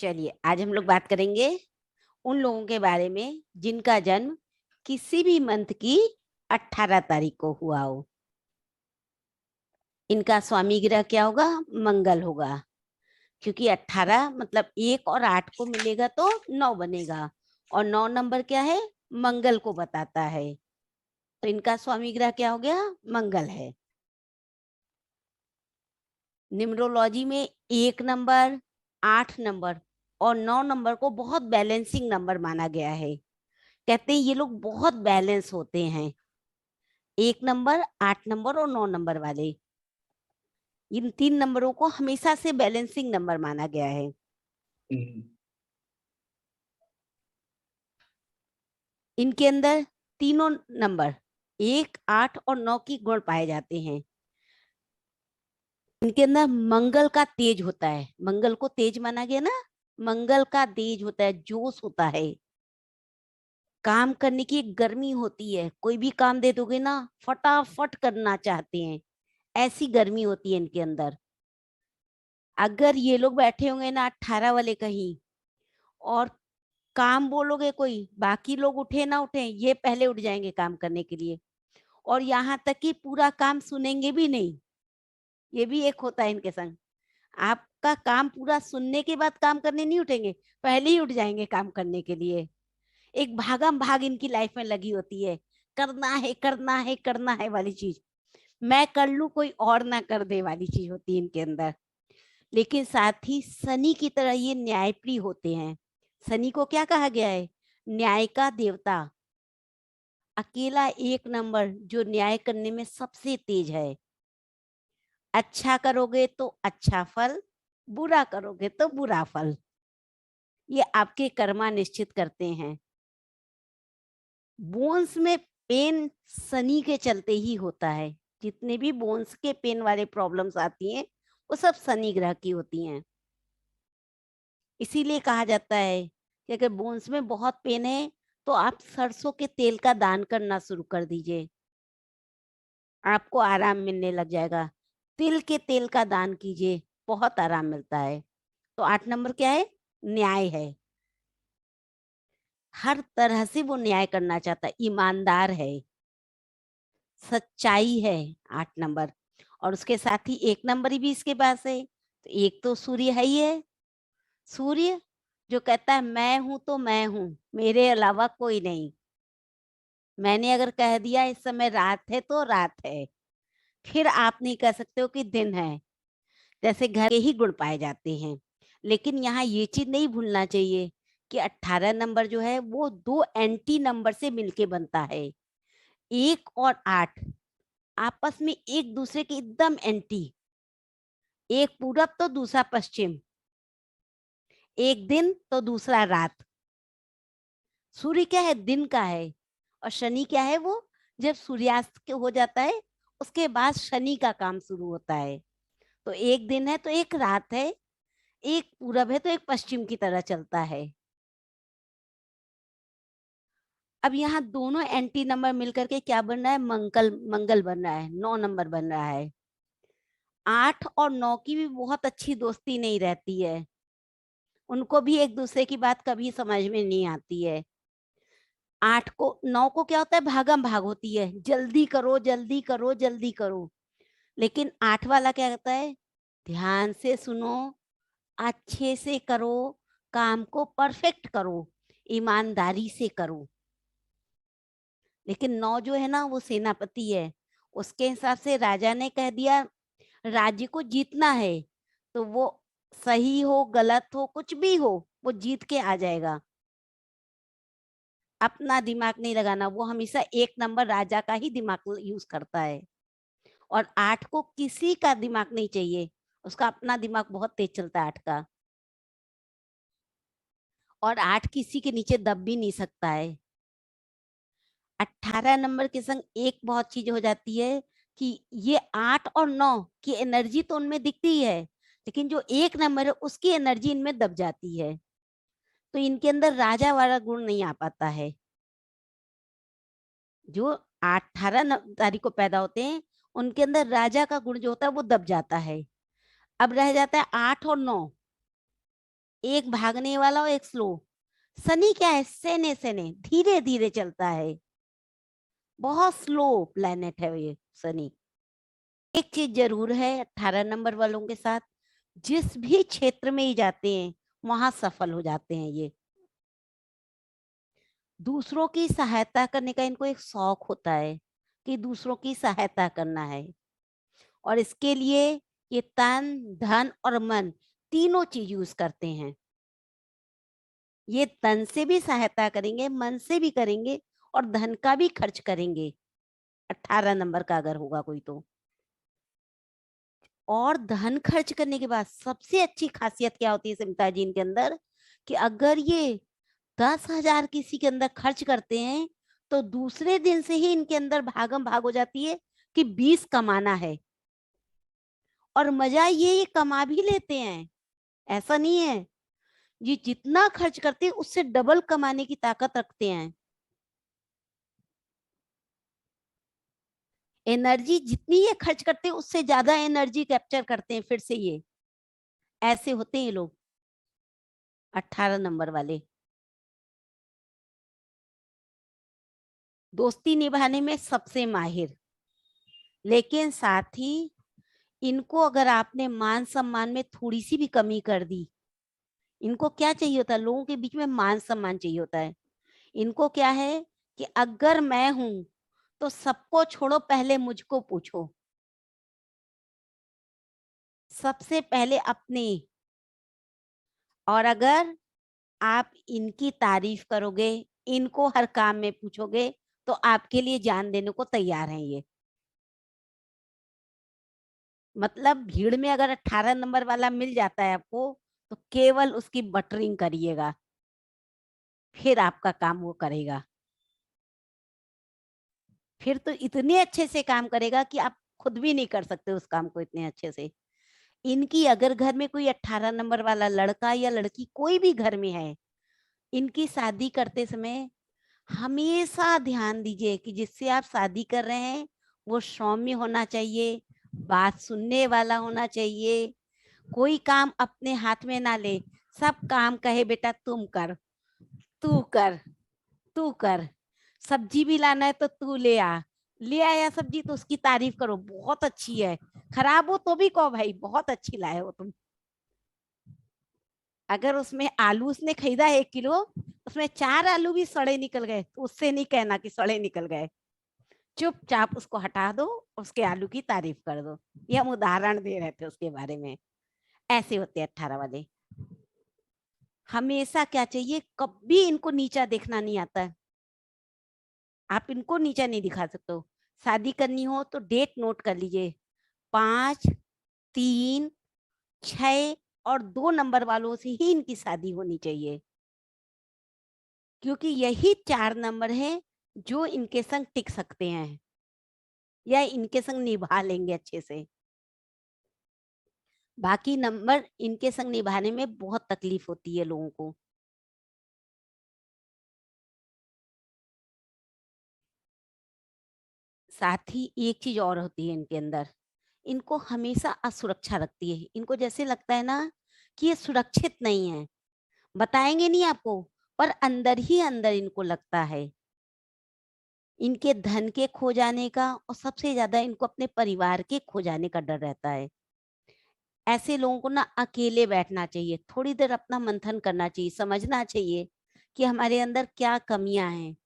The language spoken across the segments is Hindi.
चलिए आज हम लोग बात करेंगे उन लोगों के बारे में जिनका जन्म किसी भी मंथ की 18 तारीख को हुआ हो। इनका स्वामी ग्रह क्या होगा? मंगल होगा। क्योंकि 18 मतलब 1 और 8 को मिलेगा तो 9 बनेगा, और 9 नंबर क्या है? मंगल को बताता है। तो इनका स्वामी ग्रह क्या हो गया? मंगल है। न्यूमरोलॉजी में 1 नंबर, 8 नंबर और 9 नंबर को बहुत बैलेंसिंग नंबर माना गया है। कहते हैं ये लोग बहुत बैलेंस होते हैं। 1 नंबर, 8 नंबर और 9 नंबर वाले, इन 3 नंबरों को हमेशा से बैलेंसिंग नंबर माना गया है। हम्म। इनके अंदर तीनों नंबर 1, 8 और 9 की गुण पाए जाते हैं। इनके अंदर मंगल का तेज होता है। मंगल को तेज माना गया ना। मंगल का तेज होता है, जोश होता है, काम करने की एक गर्मी होती है। कोई भी काम दे दोगे ना, फटाफट करना चाहते हैं, ऐसी गर्मी होती है इनके अंदर। अगर ये लोग बैठे होंगे ना 18 वाले कहीं, और काम बोलोगे कोई, बाकी लोग उठे ना उठे, ये पहले उठ जाएंगे काम करने के लिए। और यहाँ तक कि पूरा काम सुनेंगे भी नहीं। ये भी एक होता है इनके संग। आपका काम पूरा सुनने के बाद काम करने नहीं उठेंगे, पहले ही उठ जाएंगे काम करने के लिए। एक भागम भाग इनकी लाइफ में लगी होती है। करना है, करना है, करना है वाली चीज। मैं कर लूं, कोई और ना कर दे वाली चीज होती है इनके अंदर। लेकिन साथ ही शनि की तरह ये न्यायप्रिय होते हैं। शनि को क्या कहा गया है? न्याय का देवता। अकेला 1 नंबर जो न्याय करने में सबसे तेज है। अच्छा करोगे तो अच्छा फल, बुरा करोगे तो बुरा फल। ये आपके कर्मा निश्चित करते हैं। बोन्स में पेन शनि के चलते ही होता है। जितने भी बोन्स के पेन वाले प्रॉब्लम्स आती हैं, वो सब शनि ग्रह की होती हैं। इसीलिए कहा जाता है कि अगर बोन्स में बहुत पेन है तो आप सरसों के तेल का दान करना शुरू कर दीजिए, आपको आराम मिलने लग जाएगा। तिल के तेल का दान कीजिए, बहुत आराम मिलता है। तो 8 नंबर क्या है? न्याय है। हर तरह से वो न्याय करना चाहता है, ईमानदार है, सच्चाई है 8 नंबर। और उसके साथ ही 1 नंबर भी इसके पास है। तो एक तो सूर्य है ही है। सूर्य जो कहता है मैं हूं तो मैं हूं, मेरे अलावा कोई नहीं। मैंने अगर कह दिया इस समय रात है तो रात है, फिर आप नहीं कह सकते हो कि दिन है। जैसे घर के ही गुण पाए जाते हैं। लेकिन यहाँ ये चीज नहीं भूलना चाहिए कि 18 नंबर जो है वो 2 एंटी नंबर से मिलके बनता है। 1 और 8 आपस में एक दूसरे के एकदम एंटी। एक पूरब तो दूसरा पश्चिम, एक दिन तो दूसरा रात। सूर्य क्या है? दिन का है। और शनि क्या है? वो जब सूर्यास्त के हो जाता है उसके बाद शनि का काम शुरू होता है। तो एक दिन है तो एक रात है, एक पूरब है तो एक पश्चिम की तरह चलता है। अब यहाँ दोनों एंटी नंबर मिलकर के क्या बन रहा है? मंगल, मंगल बन रहा है। 9 नंबर बन रहा है। 8 और 9 की भी बहुत अच्छी दोस्ती नहीं रहती है। उनको भी एक दूसरे की बात कभी समझ में नहीं आती है। 9 को क्या होता है? भागम भाग होती है, जल्दी करो, जल्दी करो, जल्दी करो। लेकिन 8 वाला क्या कहता है? ध्यान से सुनो, अच्छे से करो, काम को परफेक्ट करो, ईमानदारी से करो। लेकिन 9 जो है ना वो सेनापति है। उसके हिसाब से राजा ने कह दिया राज्य को जीतना है, तो वो सही हो गलत हो कुछ भी हो, वो जीत के आ जाएगा। अपना दिमाग नहीं लगाना, वो हमेशा 1 नंबर राजा का ही दिमाग यूज करता है। और 8 को किसी का दिमाग नहीं चाहिए, उसका अपना दिमाग बहुत तेज चलता है 8 का। और 8 किसी के नीचे दब भी नहीं सकता है। 18 नंबर के संग एक बहुत चीज हो जाती है कि ये 8 और 9 की एनर्जी तो उनमें दिखती ही है, लेकिन जो 1 नंबर है उसकी एनर्जी इनमें दब जाती है। तो इनके अंदर राजा वाला गुण नहीं आ पाता है। जो 18 तारीख को पैदा होते हैं उनके अंदर राजा का गुण जो होता है वो दब जाता है। अब रह जाता है 8 और 9। एक भागने वाला और एक स्लो। शनि क्या है, सेने सेने धीरे धीरे चलता है, बहुत स्लो प्लेनेट है ये शनि। एक चीज जरूर है 18 नंबर वालों के साथ, जिस भी क्षेत्र में ही जाते हैं वहां सफल हो जाते हैं ये। दूसरों की सहायता करने का इनको एक शौक होता है कि दूसरों की सहायता करना है, और इसके लिए ये तन धन और मन तीनों चीज यूज करते हैं। ये तन से भी सहायता करेंगे, मन से भी करेंगे, और धन का भी खर्च करेंगे 18 नंबर का अगर होगा कोई तो। और धन खर्च करने के बाद सबसे अच्छी खासियत क्या होती है सिमता जी इनके अंदर, कि अगर ये 10,000 किसी के अंदर खर्च करते हैं तो दूसरे दिन से ही इनके अंदर भागम भाग हो जाती है कि 20 कमाना है। और मजा ये कमा भी लेते हैं, ऐसा नहीं है, ये जितना खर्च करते हैं उससे डबल कमाने की ताकत रखते हैं। एनर्जी जितनी ये खर्च करते हैं उससे ज्यादा एनर्जी कैप्चर करते हैं फिर से ये। ऐसे होते हैं ये लोग 18 नंबर वाले। दोस्ती निभाने में सबसे माहिर, लेकिन साथ ही इनको अगर आपने मान सम्मान में थोड़ी सी भी कमी कर दी, इनको क्या चाहिए होता है, लोगों के बीच में मान सम्मान चाहिए होता है। इनको क्या है कि अगर मैं हूं तो सबको छोड़ो, पहले मुझको पूछो, सबसे पहले अपने। और अगर आप इनकी तारीफ करोगे, इनको हर काम में पूछोगे, तो आपके लिए जान देने को तैयार हैं ये। मतलब भीड़ में अगर 18 नंबर वाला मिल जाता है आपको, तो केवल उसकी बटरिंग करिएगा, फिर आपका काम वो करेगा। फिर तो इतने अच्छे से काम करेगा कि आप खुद भी नहीं कर सकते उस काम को इतने अच्छे से। इनकी अगर घर में कोई 18 नंबर वाला लड़का या लड़की कोई भी घर में है, इनकी शादी करते समय हमेशा ध्यान दीजिए कि जिससे आप शादी कर रहे हैं वो सौम्य होना चाहिए, बात सुनने वाला होना चाहिए, कोई काम अपने हाथ में ना ले, सब काम कहे बेटा तुम कर, तू कर, तू कर। सब्जी भी लाना है तो तू ले आ, ले आया सब्जी तो उसकी तारीफ करो, बहुत अच्छी है, खराब हो तो भी कहो भाई बहुत अच्छी लाए हो तुम। अगर उसमें आलू उसने खरीदा 1 किलो, उसमें 4 आलू भी सड़े निकल गए तो उससे नहीं कहना कि सड़े निकल गए, चुपचाप उसको हटा दो, उसके आलू की तारीफ कर दो। ये हम उदाहरण दे रहे थे उसके बारे में। ऐसे होते हैं 18 वाले। हमेशा क्या चाहिए, कभी इनको नीचा देखना नहीं आता है, आप इनको नीचा नहीं दिखा सकते हो। शादी करनी हो तो डेट नोट कर लीजिए, 5, 3, 6 और 2 नंबर वालों से ही इनकी शादी होनी चाहिए, क्योंकि यही 4 नंबर है जो इनके संग टिक सकते हैं या इनके संग निभा लेंगे अच्छे से। बाकी नंबर इनके संग निभाने में बहुत तकलीफ होती है लोगों को। साथ ही एक चीज और होती है इनके अंदर, इनको हमेशा असुरक्षा रखती है। इनको जैसे लगता है ना कि ये सुरक्षित नहीं है, बताएंगे नहीं आपको, पर अंदर ही अंदर इनको लगता है इनके धन के खो जाने का, और सबसे ज्यादा इनको अपने परिवार के खो जाने का डर रहता है। ऐसे लोगों को ना अकेले बैठना चाहिए, थोड़ी देर अपना मंथन करना चाहिए, समझना चाहिए कि हमारे अंदर क्या कमियां हैं।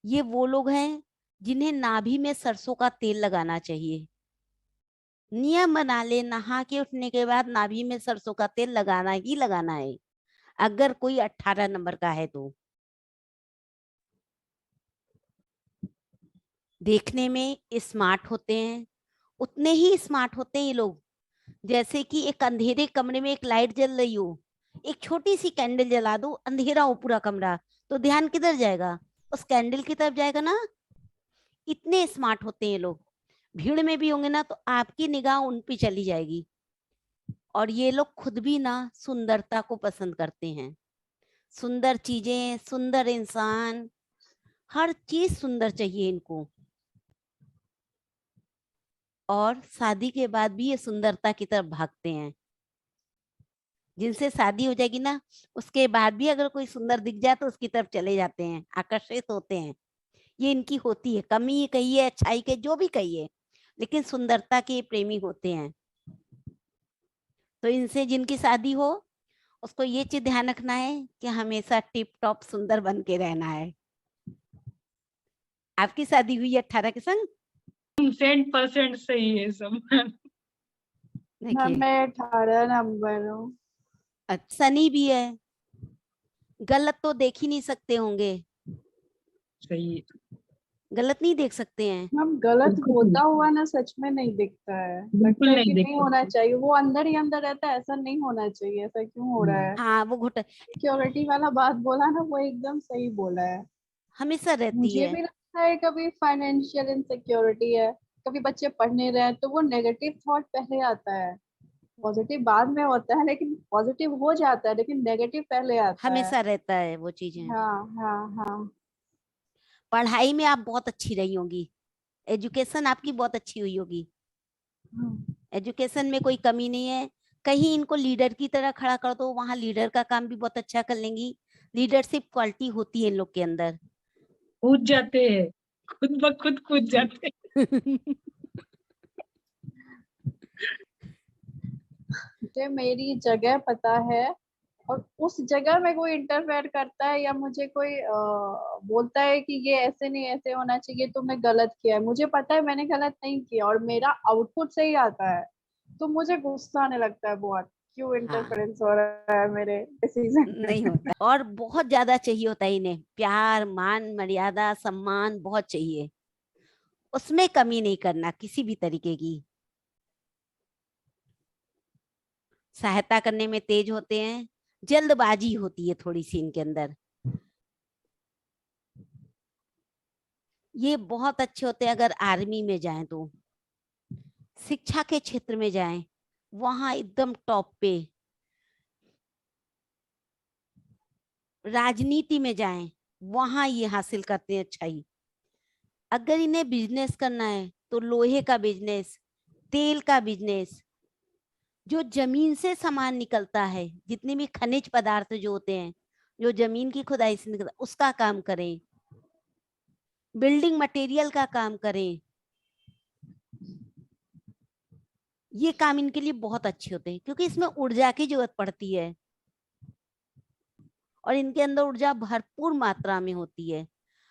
ये वो लोग हैं जिन्हें नाभि में सरसों का तेल लगाना चाहिए। नियम बना ले, नहा के उठने के बाद नाभि में सरसों का तेल लगाना ही लगाना है, अगर कोई 18 नंबर का है तो। देखने में स्मार्ट होते हैं, उतने ही स्मार्ट होते हैं ये लोग। जैसे कि एक अंधेरे कमरे में एक लाइट जल रही हो, एक छोटी सी कैंडल जला दो, अंधेरा हो पूरा कमरा, तो ध्यान किधर जाएगा, उस कैंडल की तरफ जाएगा ना। इतने स्मार्ट होते हैं ये लोग। भीड़ में भी होंगे ना तो आपकी निगाह उन पे चली जाएगी। और ये लोग खुद भी ना सुंदरता को पसंद करते हैं, सुंदर चीजें, सुंदर इंसान, हर चीज सुंदर चाहिए इनको। और शादी के बाद भी ये सुंदरता की तरफ भागते हैं। जिनसे शादी हो जाएगी ना, उसके बाद भी अगर कोई सुंदर दिख जाए तो उसकी तरफ चले जाते हैं, आकर्षित होते हैं। ये इनकी होती है, कमी कहिए, अच्छाई के जो भी कहिए, लेकिन सुंदरता के ये प्रेमी होते हैं। तो इनसे जिनकी शादी हो, उसको ये चीज ध्यान रखना है कि हमेशा टिप टॉप सुंदर बन के रहना है। आपकी शादी हुई 18 के संग? 100% सही है सब। मैम देखिए, मैं 18 नंबर हूँ। सनी भी है, गलत तो देख ही नहीं सकते होंगे, सही है। गलत नहीं देख सकते हैं। मैम गलत बिल्कुल होता नहीं। हुआ ना सच में नहीं दिखता है, बिल्कुल लगता है नहीं कि देख नहीं होना सकते। चाहिए, वो अंदर ही अंदर रहता है, ऐसा नहीं होना चाहिए, ऐसा क्यों हो रहा है। हाँ, वो घुट सिक्योरिटी वाला बात बोला ना, वो एकदम सही बोला है। हमेशा रहती मुझे है। भी लगता है कभी फाइनेंशियल इनसिक्योरिटी है, कभी बच्चे पढ़ नहीं रहे हैं तो वो नेगेटिव थॉट पहले आता है, पॉजिटिव बाद में होता है, लेकिन पॉजिटिव हो जाता है लेकिन नेगेटिव पहले आता है। हमेशा रहता है वो चीजें। हाँ हाँ हाँ। पढ़ाई में आप बहुत अच्छी रही होंगी, एजुकेशन आपकी बहुत अच्छी हुई होगी, हाँ। एजुकेशन में कोई कमी नहीं है। कहीं इनको लीडर की तरह खड़ा कर दो, वहां लीडर का काम भी बहुत अच्छा कर लेंगी। लीडरशिप क्वालिटी होती है इन लोग के अंदर। कूद जाते हैं, खुद ब खुद कूद जाते हैं। मुझे मेरी जगह पता है, और उस जगह में कोई इंटरफेयर करता है या मुझे कोई बोलता है कि ये ऐसे नहीं ऐसे होना चाहिए, तुमने गलत किया है, मुझे पता है मैंने गलत नहीं किया और मेरा आउटपुट सही आता है, तो मुझे गुस्सा आने लगता है बहुत, क्यों हाँ, इंटरफेरेंस हो रहा है मेरे डिसीजन नहीं में। होता, और बहुत ज्यादा चाहिए होता है इन्हें, प्यार मान मर्यादा सम्मान बहुत चाहिए, उसमें कमी नहीं करना किसी भी तरीके की। सहायता करने में तेज होते हैं, जल्दबाजी होती है थोड़ी सी इनके अंदर। ये बहुत अच्छे होते हैं अगर आर्मी में जाएं तो, शिक्षा के क्षेत्र में जाएं, वहां एकदम टॉप पे, राजनीति में जाएं, वहां ये हासिल करते हैं अच्छाई। अगर इन्हें बिजनेस करना है तो लोहे का बिजनेस, तेल का बिजनेस, जो जमीन से सामान निकलता है, जितने भी खनिज पदार्थ जो होते हैं, जो जमीन की खुदाई से निकलता उसका काम करें, बिल्डिंग मटेरियल का काम करें। ये काम इनके लिए बहुत अच्छे होते हैं क्योंकि इसमें ऊर्जा की जरूरत पड़ती है, और इनके अंदर ऊर्जा भरपूर मात्रा में होती है।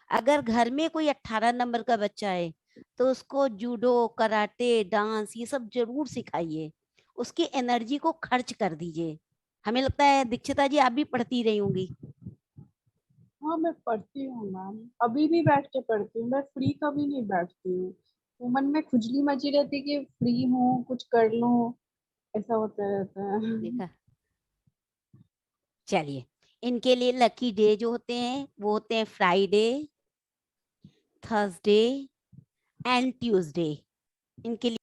अगर घर में कोई 18 नंबर का बच्चा है तो उसको जूडो कराटे डांस ये सब जरूर सिखाइए, उसकी एनर्जी को खर्च कर दीजिए। हमें लगता है दीक्षिता जी आप भी पढ़ती रही होंगी। हाँ मैं पढ़ती हूँ मैम, अभी भी बैठ के पढ़ती हूँ, मैं फ्री कभी नहीं बैठती हूँ, तो मन में खुजली मची रहती है कि फ्री हूँ कुछ कर लूँ, ऐसा होता रहता है। देखा, चलिए, इनके लिए लकी डे जो होते हैं वो होते हैं फ्राइडे, थर्सडे एंड ट्यूसडे। इनके लिए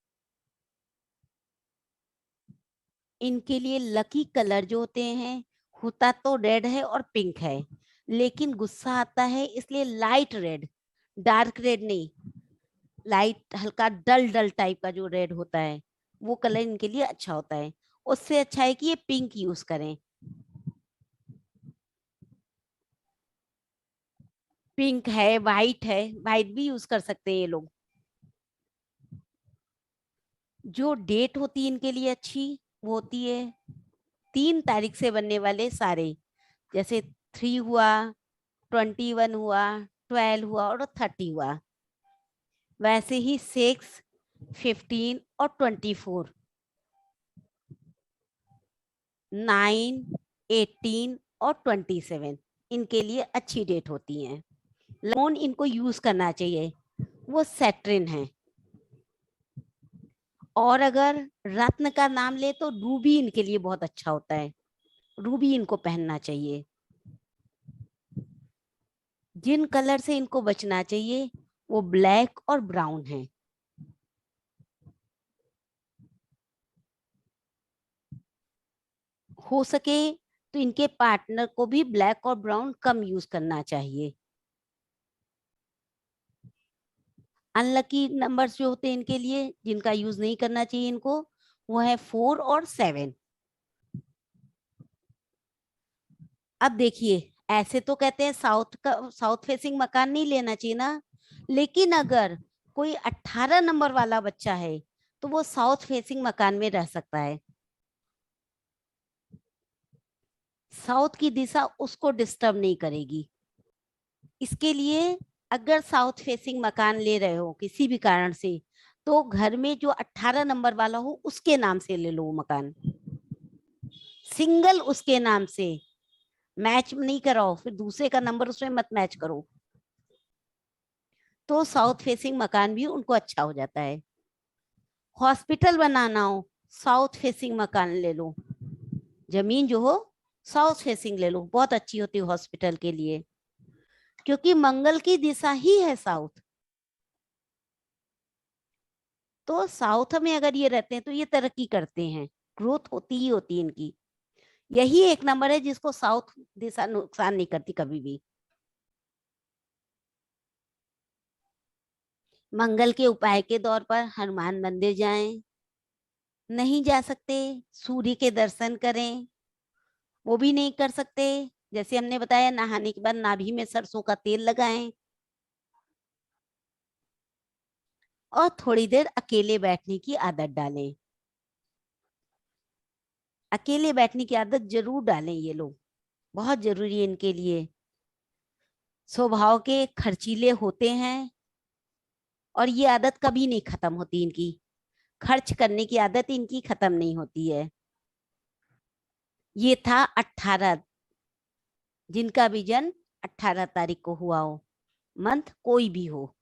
इनके लिए लकी कलर जो होते हैं, होता तो रेड है और पिंक है, लेकिन गुस्सा आता है इसलिए लाइट रेड, डार्क रेड नहीं, लाइट हल्का डल डल टाइप का जो रेड होता है, वो कलर इनके लिए अच्छा होता है। उससे अच्छा है कि ये पिंक यूज करें। पिंक है, वाइट है, वाइट भी यूज कर सकते हैं ये लोग। जो डेट होती है इनके लिए अच्छी, वो होती है 3 तारीख से बनने वाले सारे, जैसे 3 हुआ, 21 हुआ, 12 हुआ और 30 हुआ। वैसे ही 6, 15 और 24, 9, 18 और 27 इनके लिए अच्छी डेट होती हैं। लोन इनको यूज करना चाहिए, वो सैटर्न है। और अगर रत्न का नाम ले तो रूबी इनके लिए बहुत अच्छा होता है, रूबी इनको पहनना चाहिए। जिन कलर से इनको बचना चाहिए वो ब्लैक और ब्राउन है। हो सके तो इनके पार्टनर को भी ब्लैक और ब्राउन कम यूज करना चाहिए। अनलकी नंबर्स जो होते हैं इनके लिए, जिनका यूज नहीं करना चाहिए इनको, वो है 4 और 7। अब देखिए, ऐसे तो कहते हैं साउथ फेसिंग मकान नहीं लेना चाहिए ना, लेकिन अगर कोई 18 नंबर वाला बच्चा है तो वो साउथ फेसिंग मकान में रह सकता है। साउथ की दिशा उसको डिस्टर्ब नहीं करेगी। इसके लिए अगर साउथ फेसिंग मकान ले रहे हो किसी भी कारण से, तो घर में जो 18 नंबर वाला हो उसके नाम से ले लो वो मकान, सिंगल उसके नाम से। मैच नहीं कराओ, फिर दूसरे का नंबर उसमें मत मैच करो, तो साउथ फेसिंग मकान भी उनको अच्छा हो जाता है। हॉस्पिटल बनाना हो, साउथ फेसिंग मकान ले लो, जमीन जो हो साउथ फेसिंग ले लो, बहुत अच्छी होती है हॉस्पिटल के लिए, क्योंकि मंगल की दिशा ही है साउथ। तो साउथ में अगर ये रहते हैं तो ये तरक्की करते हैं, ग्रोथ होती ही होती है इनकी। यही एक नंबर है जिसको साउथ दिशा नुकसान नहीं करती कभी भी। मंगल के उपाय के तौर पर हनुमान मंदिर जाएं, नहीं जा सकते सूर्य के दर्शन करें, वो भी नहीं कर सकते, जैसे हमने बताया नहाने के बाद नाभि में सरसों का तेल लगाएं, और थोड़ी देर अकेले बैठने की आदत डालें। अकेले बैठने की आदत जरूर डालें ये लोग, बहुत जरूरी है इनके लिए। स्वभाव के खर्चीले होते हैं और ये आदत कभी नहीं खत्म होती इनकी, खर्च करने की आदत इनकी खत्म नहीं होती है। ये था 18, जिनका भी जन्म 18 तारीख को हुआ हो, मंथ कोई भी हो।